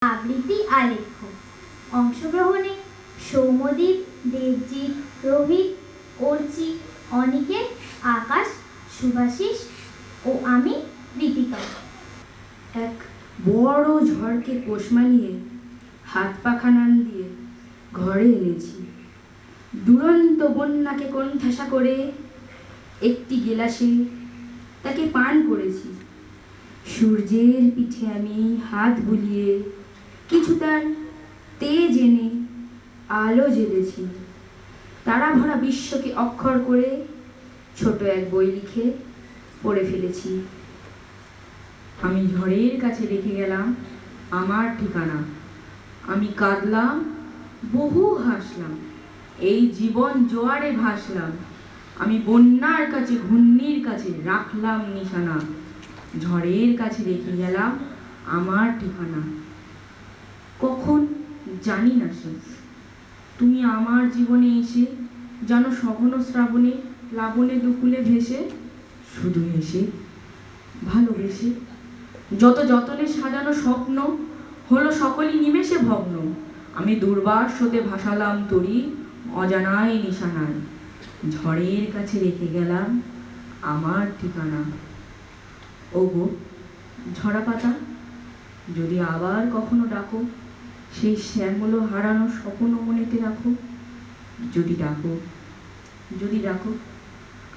আবৃত্তি আলেখ্য। অংশগ্রহণে সৌম্যদীপ, দেবজিৎ, রোহিত, অর্চি, অনিকেত, আকাশ, শুভাশিস ও আমি ঋতিকা। এক বড় ঝড়কে পোষ মানিয়ে হাত পাখানান দিয়ে ঘরে এনেছি। দুরন্ত বন্যাকে কোণঠাসা করে একটি গেলাসে তাকে পান করেছি। সূর্যের পিঠে আমি হাত বুলিয়ে কিছু তার তেজ এনে আলো জ্বেলেছি। তারা ভরা বিশ্বকে অক্ষর করে ছোট এক বই লিখে পড়ে ফেলেছি। আমি ঝড়ের কাছে রেখে গেলাম আমার ঠিকানা। আমি কাঁদলাম, বহু হাসলাম, এই জীবন জোয়ারে ভাসলাম। আমি বন্যার কাছে, ঘূর্ণির কাছে রাখলাম নিশানা। ঝড়ের কাছে রেখে গেলাম আমার ঠিকানা। কখন জানি না সে, তুমি আমার জীবনে এসে যেন সঘন শ্রাবণে লাবণে দুকুলে ভেসে, শুধু হেসে ভালোবেসে যত যতনে সাজানো স্বপ্ন হলো সকলই নিমেষে ভগ্ন। আমি দুর্বার স্রোতে ভাসালাম তরি অজানায় নিশানায়। ঝড়ের কাছে রেখে গেলাম আমার ঠিকানা। ওগো ঝরা পাতা, যদি আবার কখনো ডাকো, সেই শ্যামল হারানো স্বপ্ন মনেতে রাখো। যদি ডাকো, যদি ডাকো,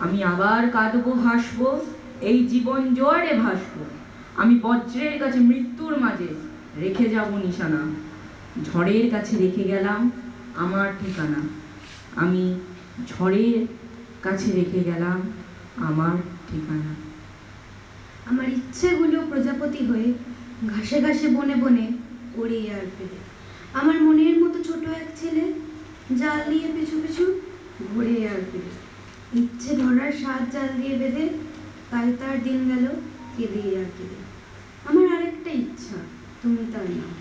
আমি আবার কাঁদবো, হাসবো, এই জীবন জোয়ারে ভাসবো। আমি বজ্রের কাছে মৃত্যুর মাঝে রেখে যাব নিশানা। ঝড়ের কাছে রেখে গেলাম আমার ঠিকানা। আমি ঝড়ের কাছে রেখে গেলাম আমার ঠিকানা। আমার ইচ্ছেগুলো প্রজাপতি হয়ে ঘাসে ঘাসে বনে বনে উড়িয়ে আর ফিরে। আমার মনের মতো ছোট এক ছেলে জাল দিয়ে পিছু পিছু ঘুরে আর ফিরে। ইচ্ছে ধরার স্বাদ জাল দিয়ে বেঁধে, তাই তার দিন গেল কেঁদে আর কেঁদে। আমার আরেকটা ইচ্ছা, তুমি তার নাও।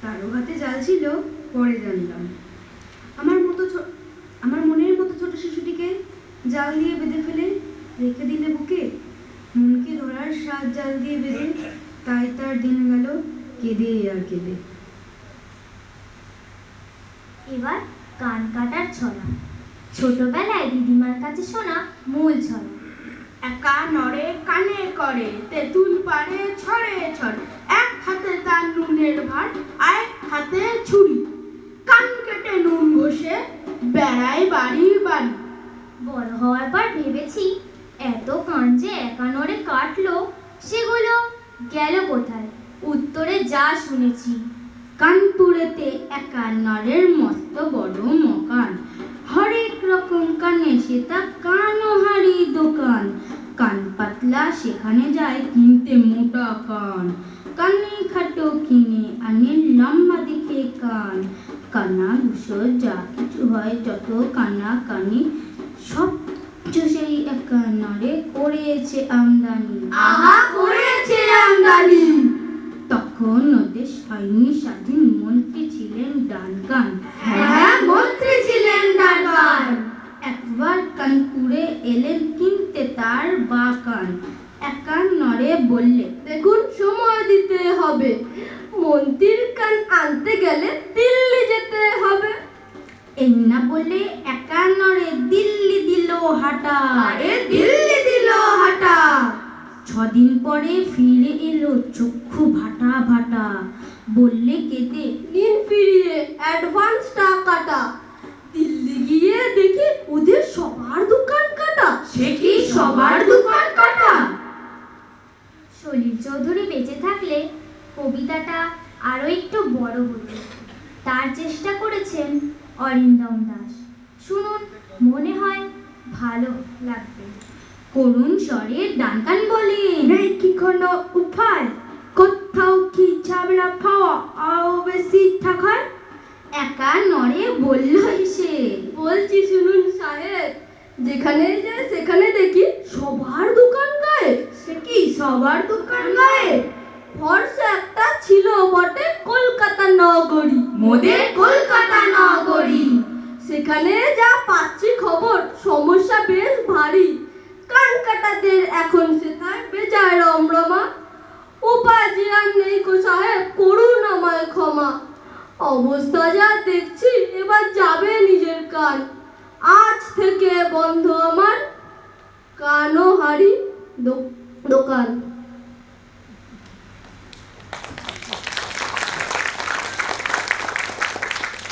তারও হাতে জাল ছিল, পরে জানলাম। আমার মনের মতো ছোট শিশুটিকে জাল দিয়ে বেঁধে ফেলে রেখে দিলে বুকে। মনকে ধরার স্বাদ জাল দিয়ে বেঁধে, তাই তার দিন গেল কেঁদে আর কেঁদে। এবার কান কাটার ছড়া। ছোটবেলায় দিদিমার কাছে শোনা মূল ছড়া। একা নড়ে কানে করে, তেঁতুল পারে ছড়ে ছড়ে, এক হাতে তার নুনের ভার, আরেক হাতে ছুরি, কান কেটে নুন ঘষে বেড়ায় বাড়ি বাড়ি। বড় হওয়ার পর ভেবেছি, এত কান যে একা নড়ে কাটলো, সেগুলো গেল কোথায়? উত্তরে যা শুনেছি, কানপুরেতে একা নরের মস্ত বড় মকান, হরেক রকম কানে সে তা কানহারি দোকান। কান পাতলা সেখানে যায় কিনতে মোটা কান, কানে খাটো কিনে আনে লম্বা দেখে কান। কানা ঘুষো যা কিছু হয় যত কানা কানি, সব সেই একা নরে করেছে আমদানি। আহা করেছে আমদানি। তখন ওদের সৈন্য স্বাধীন মন্ত্রী ছিলেন ডানকান। হ্যাঁ, মন্ত্রী ছিলেন ডানকান। একবার কানপুরে এলেন কিনতে তার বাকান। একা নরে বললে, দেখুন সময় দিতে হবে, মন্ত্রীর কান আনতে গেলে দিল্লি যেতে হবে। এই না বলে একা নরে দিল্লি দিল হাঁটা। আরে দিল্লি দিল হাঁটা। 6 দিন পরে ফিরে এলো চক্ষু ভাটা ভাটা। বললে কেঁদে, দিন ফিরিয়ে অ্যাডভান্স টাকাটা। দিল্লি গিয়ে দেখি ওদের সবার দোকান কাটা। সে কি সবার দোকান কাটা? সলিল চৌধুরী বেঁচে থাকলে কবিতাটা আরো একটু বড় হতো। তার চেষ্টা করেছেন অরিন্দম দাস। শুনুন, মনে হয় ভালো লাগবে। করুণ স্বরে ডানকান বলেন, নেই কি কোনো উপায়, কোথাও কি ঝামেলা পাওয়া আরো বেশি টাকায়? একা নরে বলল এসে, বলছি শুনুন সাহেব, যেখানে যায় সেখানে দেখি সবার দোকান গায়ে। সে কি সবার দোকান গায়ে? ফর্সা একটা ছিল বটে কলকাতা নগরী, মোদের কলকাতা নগরী। সেখানে যা পাচ্ছি খবর, সমস্যা বেশ ভারী। কান কাটাদের এখন সেটাই বেজায় রমরমা। উপায় যে আর নেই গো সাহেব, করুন আমায় মামা, অবস্থা যা দেখছি এবার যাবে নিজের কান। আজ থেকে বন্ধ আমার কানোহারি দোকান।